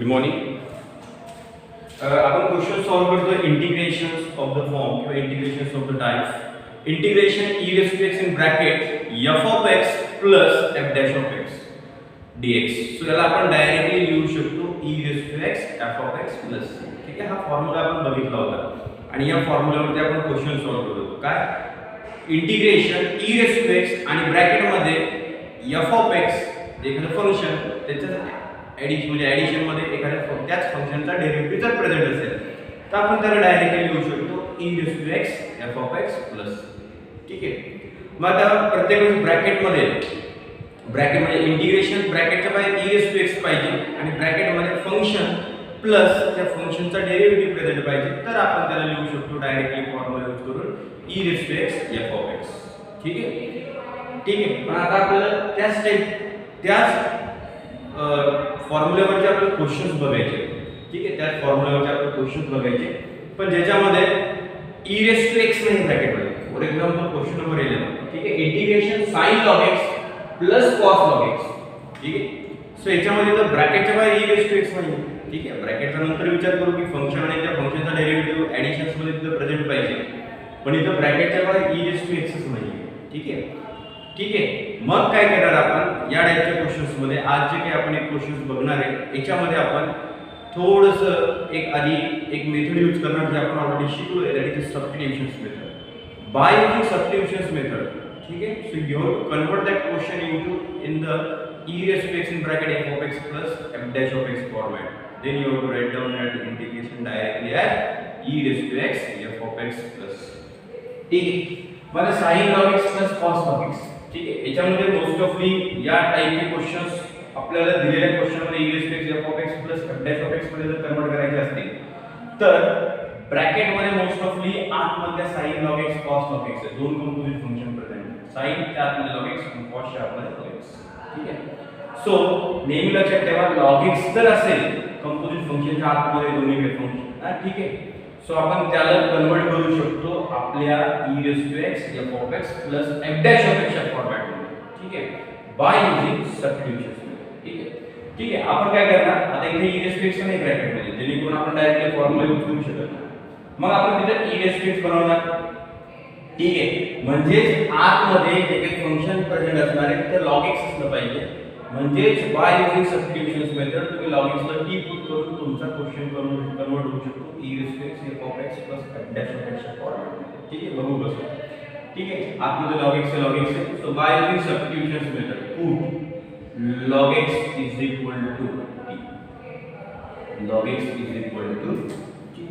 Good morning. आपण question solve करतो integrations of the form किंवा integrations of the types. Integration e raised to x in bracket f of x plus f dash of x dx. So याला आपण directly लिहू शकतो e raised to x f of x plus. ठीक आहे, हा formula आपण बघितला होता आणि या फॉर्म्युल्यावरती आपण क्वेश्चन सॉल्व करत होतो. काय integration e raised to x आणि ब्रॅकेट मध्ये f of x एखादं फंक्शन त्याच्या ऍडिशन मध्ये एखाद्या त्याच फंक्शनचा डेरिव्हेटिव्ह जर प्रेझेंट असेल तर आपण त्याला डायरेक्टली लिहू शकतो e raised to x f of x plus. ठीक आहे, मग आता प्रत्येक वेळेस ब्रॅकेट मध्ये इंटिग्रेशन ब्रॅकेटच्या बाहेर e raised to x पाहिजे आणि ब्रॅकेट मध्ये फंक्शन प्लस त्या फंक्शनचा डेरिव्हेटिव्ह प्रेझेंट पाहिजे तर आपण त्याला लिहू शकतो डायरेक्टली फॉर्म्युला यूज करून e raised to x f of x. ठीक आहे, पण आता आपल्याला त्याच फॉर्म्युल्यावरचे आपले क्वेश्चन्स बघायचे. ठीक आहे, त्या फॉर्म्युल्यावरचे आपले क्वेश्चन्स बघायचे पण ज्याच्यामध्ये e raised to x नाही ब्रॅकेटमध्ये. For example question number 11. ठीक आहे, integration sin log x plus cos log x. ठीक आहे, सो याच्यामध्ये तर ब्रॅकेटच्या बाहेर e raised to x नाही. ठीक आहे, ब्रॅकेटचा नंतर विचार करू की फंक्शन आणि त्या फंक्शनचा डेरिव्हेटिव्ह ऍडिशन्स मध्ये तिथे प्रेझेंट पाहिजे, पण इथं ब्रॅकेटच्या बाहेर e raised to x नाही. ठीक आहे, मग काय करणार आपण या टाइपच्या क्वेश्चन्स मध्ये आज जे काही आपण एक क्वेश्चन्स बघणार आहे याच्यामध्ये आपण थोडंसं एक मेथड यूज करणार जे आपण ऑलरेडी शिकलोय, that is substitutions method. By using substitutions method. ठीक आहे, so you have to convert that question into in the e raised to x in bracket f of x plus f dash of x format. Then you have to write down that integration directly as e raised to x f of x plus. ठीक आहे, मग sin log x plus cos log x. ठीक आहे, याच्यामध्ये most ऑफली या टाइपचे questions आपल्याला दिलेल्या क्वेश्चन मध्ये e raised to x f of x plus f dash of x मध्ये जर कन्वर्ट करायचे असतील तर ब्रॅकेट मध्ये मोस्ट ऑफली आतमध्ये sin log x cos log x दोन कंपोझिट फंक्शन प्रेझेंट. sin च्या आतमध्ये log x आणि cos च्या आतमध्ये log x. ठीक आहे, सो नेहमी लक्षात ठेवा log x जर असेल कंपोझिट फंक्शनच्या आतमध्ये दोन्ही फंक्शन. ठीक आहे, सो आपण त्याला कन्वर्ट करू शकतो आपल्या e raised to x f of x plus f dash of x च्या फॉर्मॅट मध्ये. ठीक आहे, बाय युजिंग सबस्टिट्यूशन्स. ठीक आहे, आपण काय करणार आता इथे e raised to x नाही ब्रॅकेट मध्ये जेणेकरून आपण डायरेक्टली फॉर्म्युला यूज करू शकत नाही. मग आपण तिथे e raised to x बनवणार. ठीक आहे, म्हणजे आतमध्ये जे काही फंक्शन प्रेझेंट असणार आहे तिथे log x असलं पाहिजे. म्हणजेच बाय युजिंग सबस्टिट्यूशन्स मेथड तुम्ही log x ला t पुट करून तुमचा क्वेश्चन कन्वर्ट होऊ शकतो e raised to x f of x plus f dash of x च्या फॉर्मॅट. ठीक आहे, बघू कसं. ठीक आहे, आतमध्ये log x आहे. So by using substitutions method put log x is equal to t. log x is equal to t.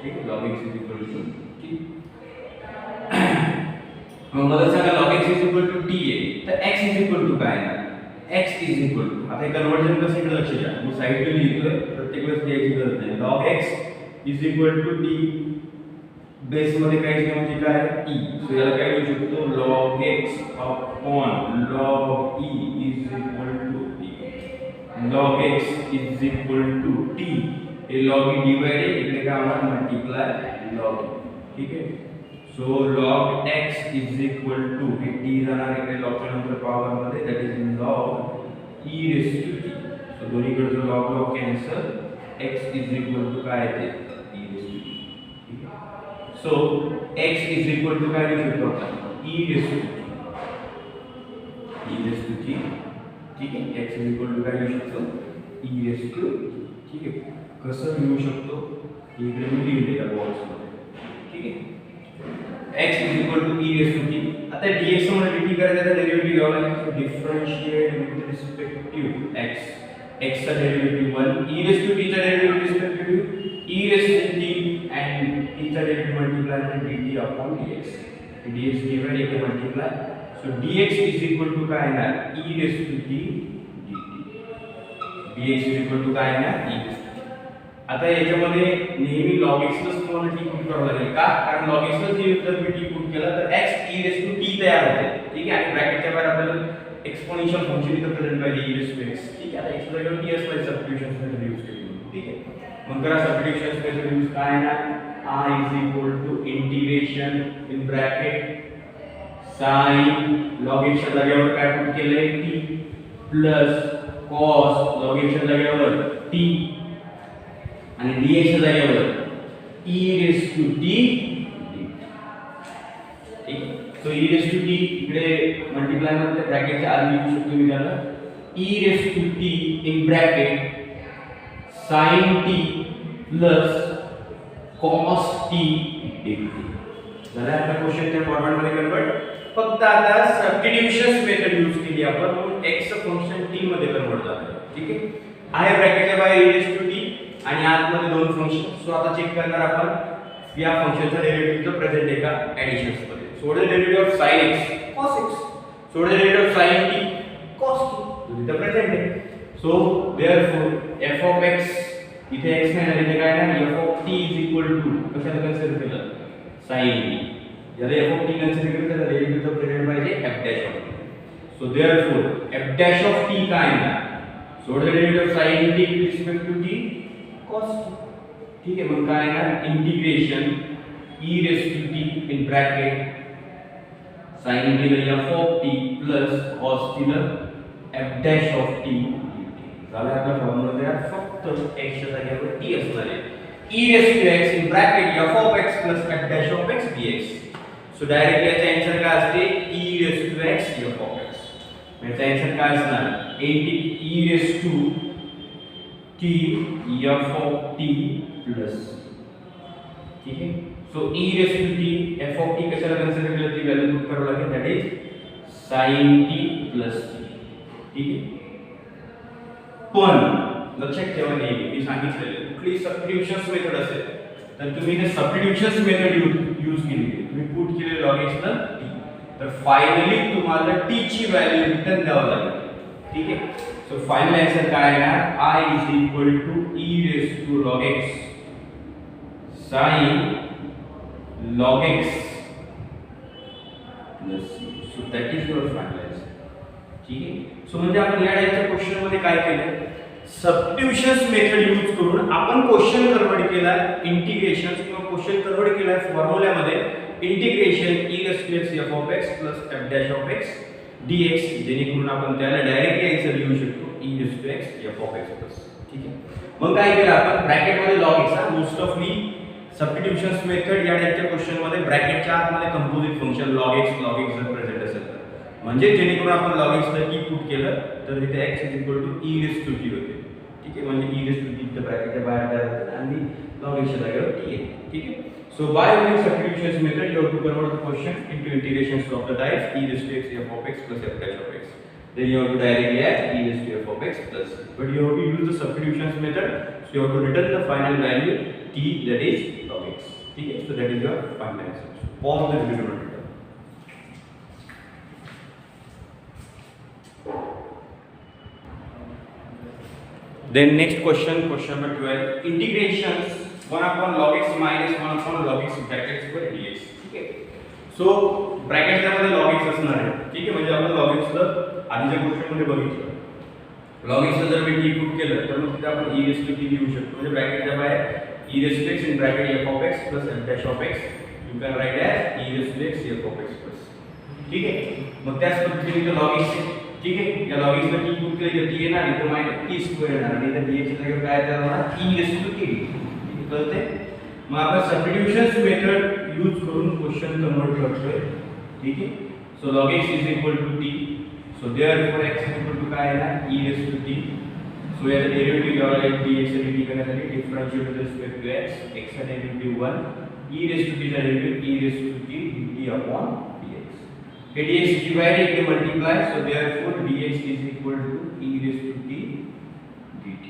ठीक आहे, log x is equal to t. मग मला सांगा log x is equal to t आहे तर x is equal to काय आहे? x is equal to, आता हे कन्वर्जन कसं इकडे लक्ष द्या, मी साइडला लिहितोय प्रत्येक वेळेस लिहायची गरज नाही. log x is equal to t base मध्ये काय म्हणजे काय e. सो याला काय लिहू शकतो log x upon log e is equal to t. log x is equal to t हे log e डिवाइड इकडे काय होणार मल्टिप्लाय log e. ठीक आहे, so log x is equal to हे t जाणार इकडे log च्या नंतर पॉवर मध्ये that is log e raised to t. So दोन्हीकडे log cancel x is equal to काय येते e raised to t. ठीक आहे, so x is equal to काय लिहू शकतो आपण e raised to t. e raised to t. ठीक आहे, x is equal to काय लिहू शकतो e raised to. ठीक आहे, कसं लिहू शकतो इकडे मी लिहिले या बॉक्स मध्ये. ठीक आहे, x is equal to e raised to t. आता dx मध्ये dt करायचं तर डेरिव्हेटिव्ह घ्यावा लागेल. So differentiate with respect to x. x चा derivative 1, e raised to t चा derivative respect to e raised to t and t चा derivative multiply म्हणजे dt upon dx. dx divide इथे multiply. So dx is equal to काय येणार e raised to t dt. dx is equal to काय येणार e raised to t. आता याच्यामध्ये नेहमी log x ला तुम्हाला t पुट करावं लागेल. का? कारण log x ला जर मी t पुट केला तर x e raised to t तयार होते. ठीक आहे, आणि ब्रॅकेटच्या बाहेर आपल्याला एक्सपोनेन्शियल फंक्शन इथे प्रेझेंट पाहिजे e raised to x. ठीक आहे, आता x ला घेऊन t असला सबस्टिट्यूशन्स मेथड यूज केली. ठीक आहे, मग करा सबस्टिट्यूशन्स मेथड यूज काय ना r is equal to integration in bracket sin log x च्या जागेवर काय पुट केलंय t plus cos log x च्या जागेवर टी आणि dx च्या जागेवर e रेस टू टी ठीक. So e raise to t इकडे मल्टिप्लाय मध्ये ब्रॅकेटच्या आधी लिहू शकतो मी त्याला e raise to T in bracket sin t plus cos t dt. झालं आपला क्वेश्चन त्या फॉर्मॅट मध्ये कन्वर्ट. फक्त आता सबस्टिट्यूशन्स मेथड यूज केली आपण म्हणून x चं फंक्शन t मध्ये कन्वर्ट झालं. ठीक आहे ब्रॅकेटच्या बाहेर e रेस टू टी आणि आतमध्ये दोन फंक्शन. सो आता चेक करणार आपण या फंक्शनचा डेरिव्हेटिव्ह प्रेझेंट आहे का एडिशन्स मध्ये. So what is the derivative of sin x cos x. So what is the derivative of sin t cos t. इथे प्रेझेंट आहे. So therefore f of x इथे x नाही झाले इथे काय ना f of t is equal to कशाला consider केलं sin t. याला f ऑफ t कन्सिडर केलं तर डेरिव्हेटिव्ह प्रेझेंट पाहिजे f dash of t. So therefore f dash of t काय आहे. So what is the derivative of sin t with respect to t cos t. ठीक आहे मग काय येणार integration e raise to t in bracket sin t ला f of t plus cos t ला f dash of t झाला. आपला formula तयार. फक्त x च्या जागेवर t असणार आहे e raise to x in bracket f of x plus f dash of x dx. So directly याचा आन्सर काय असते e raise to x f of x. याचा आन्सर काय असणार e raise to t f of t plus. ठीक आहे so e raise to t f of t कशाला consider केलं ती व्हॅल्यू पुट करावी लागेल that is sin t plus t. ठीक आहे पण लक्षात ठेवा नेहमी मी सांगितलेले कुठली सबस्टिट्यूशन्स मेथड असेल तर तुम्ही हे सबस्टिट्यूशन्स मेथड यूज केली तुम्ही पुट केले log x ला t तर फायनली तुम्हाला t ची व्हॅल्यू रिटर्न द्यावी लागेल. ठीक आहे सो फायनल आन्सर काय येणार I is equal to e raise to log x sin log x plus c. So that is your final answer. ठीक आहे सो म्हणजे आपण या टाइपच्या क्वेश्चन मध्ये काय केलं सबस्टिट्यूशन्स मेथड यूज करून आपण क्वेश्चन कन्वर्ट केला इंटिग्रेशन्स किंवा क्वेश्चन कन्वर्ट केला फॉर्म्युल्यामध्ये integration e raise to x f of x plus f dash of x dx जेणेकरून आपण त्याला डायरेक्टली आन्सर लिहू शकतो e raise to x f of x plus. ठीक आहे मग काय केलं आपण ब्रॅकेट मध्ये log x हा मोस्ट ऑफली सबस्टिट्यूशन्स मेथड या टाइपच्या क्वेश्चन मध्ये ब्रॅकेटच्या आतमध्ये कंपोझिट फंक्शन log x जर प्रेझेंट असेल तर म्हणजे जेणेकरून आपण log x ला t पुट केलं तर इथे x is equal to e raise to t होते. ठीक आहे म्हणजे e रेस टू t च्या ब्रॅकेटच्या बाहेर तयार होते आणि log x च्या जागेवर t आहे. ठीक आहे so by using substitutions method you have to convert the question into integrations of the type e raise to x f of x plus f dash of x. Then you have to directly add e raised to f of x plus c. But you have to use the substitutions method. So you have to return the final value t that is log x. Okay, so that is your final answer. Pause the video. Then next question, question number 12. Integrations 1 upon log x minus 1 upon log x bracket square dx. ठीक आहे. So ब्रॅकेटच्या मध्ये log x असणार आहे. ठीक आहे म्हणजे आपण log x ला आधीच्या क्वेश्चन मध्ये बघितलं. log x ला जर मी t पुट केलं तर मग तिथे आपण e raised to t लिहू शकतो. म्हणजे ब्रॅकेटच्या बाहेर e raised to x in bracket f of x plus f dash of x you can write as e raised to x f of x plus. ठीक आहे मग त्याच पद्धतीने log x ठीक आहे या log x ला t पुट केलं तर t येणार नाही तर मायनस t स्क्वेअर येणार आणि इथे dx च्या जागेवर काय येणार होणार e raised to t. ठीक कळते. मग आपण सबस्टिट्यूशन्स मेथड यूज करून क्वेश्चन कन्वर्ट करतोय. ठीक आहे so log x is equal to t. So therefore x is equal to काय येणार e raised to t. So याचा डेरिव्हेटिव्ह घ्यावा लागेल dx चा dt करण्यासाठी differentiate with respect to x x चा derivative 1 e raised to t चा derivative e raised to t dt upon dx. हे dx डिवाइड इकडे multiply so therefore dx is equal to e raised to t dt.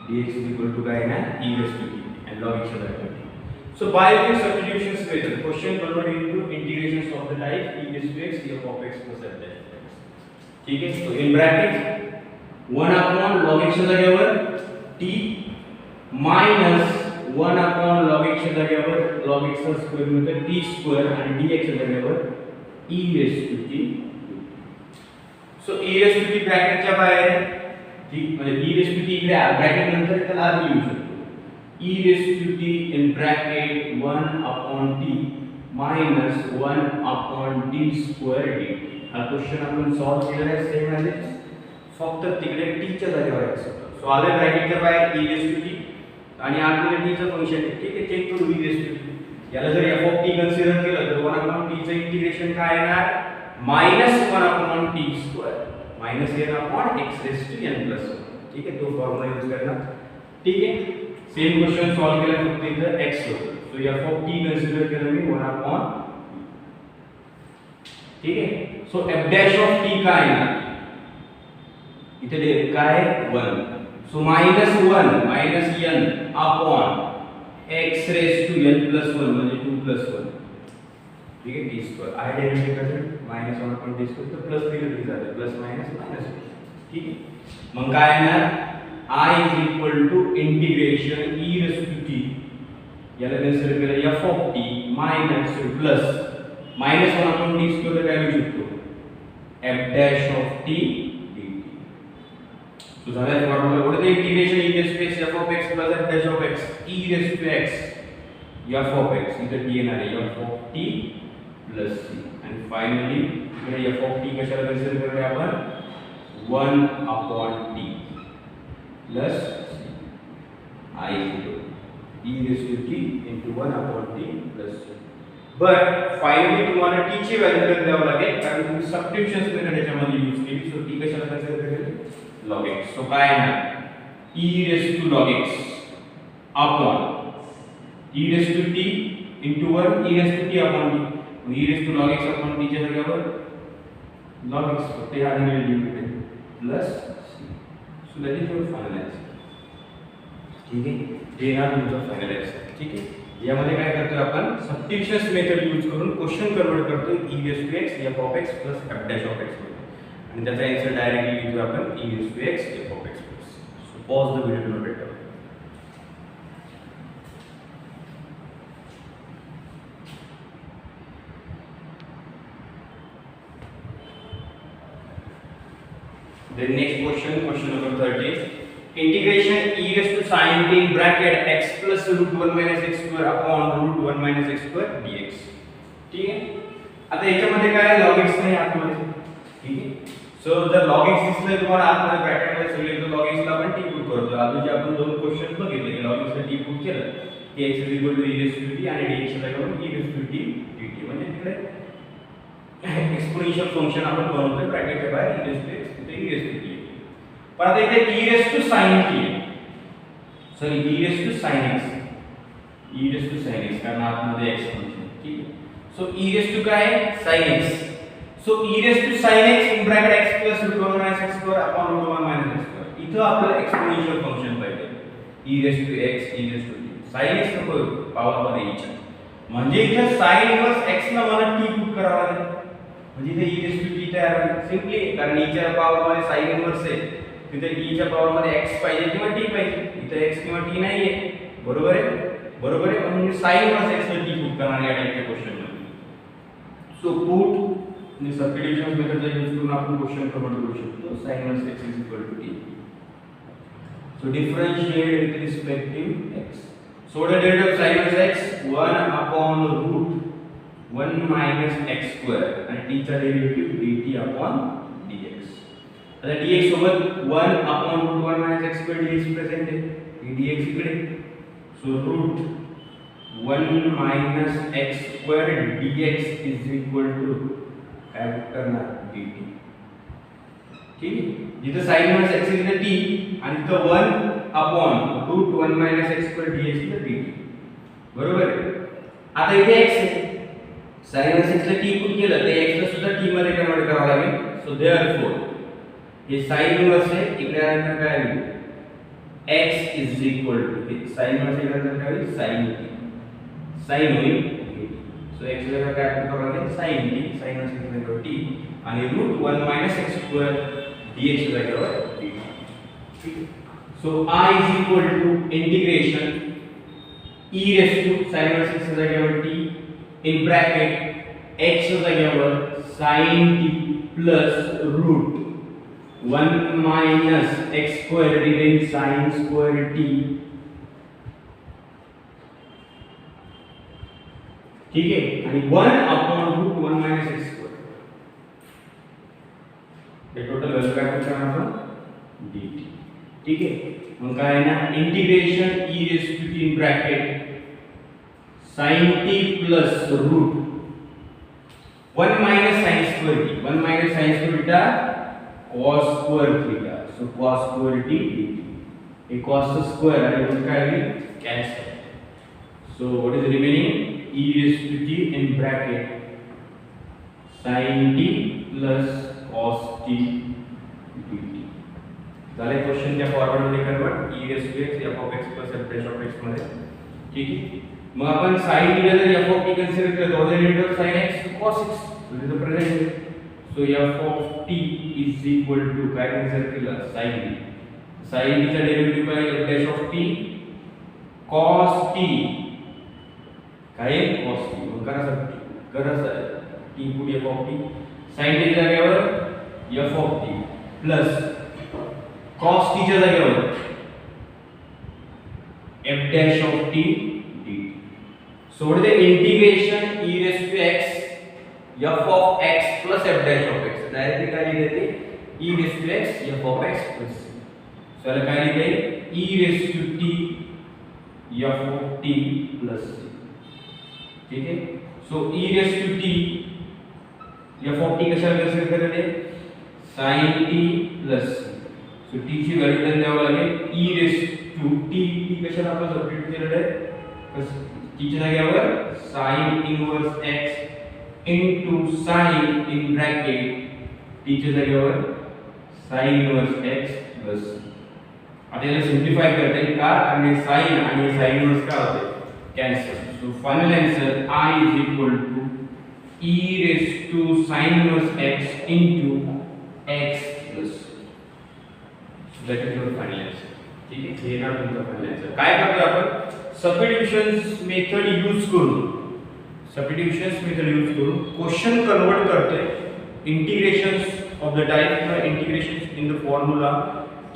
dx is equal to काय येणार e raised to t and log x चा derivative. So by using substitutions method, question converted into integrations of the type e raised to x f of x plus f dash of x. ठीक है तो in bracket 1 upon log x च्या जागेवर t minus 1 upon log x च्या जागेवर log x चा square म्हणजे t square आणि dx च्या जागेवर e raised to t. So e raised to t ब्रॅकेटच्या बाहेर ठीक म्हणजे e raised to t इकडे ब्रॅकेट नंतर त्याला आधी लिहू शकतो e raised to t in bracket 1 upon t minus 1 upon t square dt. हा क्वेश्चन आपण सॉल्व केलेला आहे सेम ॲज इट. फक्त तिकडे t च्या जागेवर x होतं. सो आले ब्रॅकेटच्या बाहेर e रेस टू टी आणि आतमध्ये t चं फंक्शन आहे. ठीक आहे, चेक करू e रेस टू टी. याला जर f ऑफ t कन्सिडर केलं तर 1/t चं इंटिग्रेशन काय येणार -1/t², -n/x⁻n+1. ठीक आहे, तो फॉर्म्युला यूज करणार. ठीक आहे, सेम क्वेश्चन सॉल्व केला फक्त इथं x होतं. So f of t consider केलं मी 1/. ठीक आहे, so f dash of t काय येणार इथे दे काय 1. सो -1 n अपॉन x⁻n+1 म्हणजे 2+1. ठीक आहे, t². I डेरिव्हेटिव्ह करतो -1/t² तर प्लस दिलं जातं प्लस मायनस मायनस. ठीक आहे, मग काय येणार I इंटिग्रेशन e⁻t याला कन्सिडर केलं f of t minus plus -1/t² तर काय लिहू शकतो f dash of t dt. So झालं formula what is the integration e⁻x f of x plus f dash of x e⁻x f of x इथे t येणार आहे f of t plus c आणि finally इकडे f of t कशाला consider करूया आपण 1/t plus c I e⁻t into 1/t plus c. But finally तुम्हाला t ची व्हॅल्यू द्यावी लागेल कारण तुम्ही सबस्टिट्यूशन्स मेथड याच्यामध्ये यूज केली. सो t कशाला कन्सिडर करेल log x. सो काय आहे e⁻log x upon e⁻t into 1 e⁻t upon t. e⁻log x upon t च्या जागेवर log x फक्त या आधी लिहू plus c. So that is your final answer. ठीक आहे, हे हा तुमचा फायनल आन्सर. ठीक आहे, यामध्ये काय करतोय आपण सबस्टिट्यूशन्स मेथड यूज करून क्वेश्चन कन्वर्ट करतोय e⁻x f of x plus f dash of x आणि त्याचा आन्सर डायरेक्टली लिहितो आपण e⁻x f of x plus. So pause the video note it down. Then next question, question number 13. Integration e⁻sin t in bracket x plus √1 minus x² upon √1 minus x² dx. ठीक आहे, आता याच्यामध्ये काय log x नाही आतमध्ये. ठीक आहे, so जर log x दिसलं तुम्हाला आतमध्ये ब्रॅकेट मध्ये सगळे तर log x ला आपण t पुट करतो. आधी आपण दोन क्वेश्चन बघितले की log x ला t पुट केलं की x e⁻t आणि dx च्या जागेवर e⁻t dt म्हणजे तिकडे एक्सपोनेन्शियल फंक्शन आपण बनवतोय ब्रॅकेटच्या बाहेर e⁻x e⁻t. पण आता इथे e⁻sin t आहे. सॉरी e⁻sin x कारण आतमध्ये x फंक्शन. ठीक आहे, सो e⁻ काय sin x. So e⁻sin x in bracket x plus √1 minus x² upon √1 minus x². इथं आपल्याला एक्सपोनेन्शियल फंक्शन पाहिजे e⁻x e⁻t. sin x नको पॉवर मध्ये e च्या म्हणजे इथे sin इनवर्स x ला मला t पुट करावा लागेल म्हणजे इथे e⁻t तयार होईल सिंपली कारण e च्या पॉवर मध्ये sin इनवर्स आहे तिथे e च्या पॉवर मध्ये x पाहिजे किंवा t पाहिजे. इथे x किंवा t नाहीये. बरोबर आहे, बरोबर आहे. म्हणून sin इनवर्स x ला t पुट करणार या टाइपच्या क्वेश्चन मध्ये. सो पुट आणि सबस्टिट्यूशन मेथडचा यूज करून आपण क्वेश्चन कन्वर्ट करू शकतो sin inverse x t. So differentiate with respect to x. So the derivative of sin inverse x 1 upon √1 minus x² and t चा डेरिव्हेटिव्ह dt upon dx. आता dx सोबत 1 upon √1 minus x² dx present आहे. dx इकडे. So √1 minus x² dx is equal to काय करणार dt. ठीक आहे, जिथे sin inverse x इथे t आणि इथे 1 अपॉन √1 minus x² dx इथे dt. बरोबर आहे. आता इथे x आहे sin inverse x ला t पुट केलं तर x ला सुद्धा t मध्ये कन्वर्ट करावं लागेल. सो देअरफॉर हे sin inverse आहे इकडे आल्यानंतर काय होईल x is equal to sin inverse इकडे काय होईल sin t sin होईल. सो x ला काय करावं लागेल sin t sin inverse इकडे t आणि √1 minus x² dx च्या जागेवर dt. ठीक आहे, so I is equal to integration e⁻sin inverse x च्या जागेवर t in bracket x च्या जागेवर sin t plus √1 minus x² divided sin square t. ठीक आहे, आणि 1 upon √1 minus x². हे टोटल व्हॅल्यू काय करणार आपण dt. ठीक आहे, मग काय आहे ना integration e raise to T in bracket sin t plus root 1 minus sin square t, 1 minus sin square theta cos square theta, so cos square t dt. A cos square and it will cancel. So what is remaining? E raised to t in bracket sin t plus cos t dt. झाले question त्या forward मध्ये convert e raised to x f of x plus f dash of x मध्ये. ठीक आहे, मग आपण sin t ला जर f of t कन्सिडर केलं तर derivative of sin x cos x, so this is the present. So f of t is equal to काय कन्सिडर केलं sin t. sin t चा डेरिव्हेटिव्ह काय f dash of t cos t काय cos t, मग करा t पुढे f of t sin t च्या जागेवर f of t plus cos t च्या जागेवर f dash of t dt. So what is the integration e raised to x f of x plus f dash of x, directly काय लिहिते e raised to x f of x plus. So याला काय लिहिते e raised to t f of t plus. ठीक है, so e raised to t f of t कशाला consider करायचे sin t plus, so t ची value देऊन द्यावं लागेल e raised to t, t कशाला आपण सबस्टिट्यूट केलेलं आहे t च्या जागेवर sin inverse x into sin in bracket t च्या जागेवर sin इनवर्स x plus. आता याला सिम्प्लिफाय करता येईल का, आणि sin आणि sin इनवर्स काय होते cancel. So final answer I is equal to e raised to sin inverse x into x plus. That is your final answer. ठीक आहे, हे ना तुमचा फायनल आन्सर. काय करतो आपण सबस्टिट्यूशन्स मेथड यूज करून क्वेश्चन कन्वर्ट करतोय integrations of the type integrations in the formula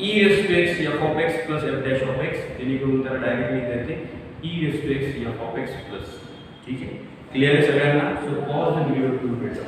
e raised to x f of x plus f dash of x, जेणेकरून त्याला डायरेक्टली लिहिता येते e raised to x f of x plus. ठीक आहे, clear आहे सगळ्यांना. So pause the video to better.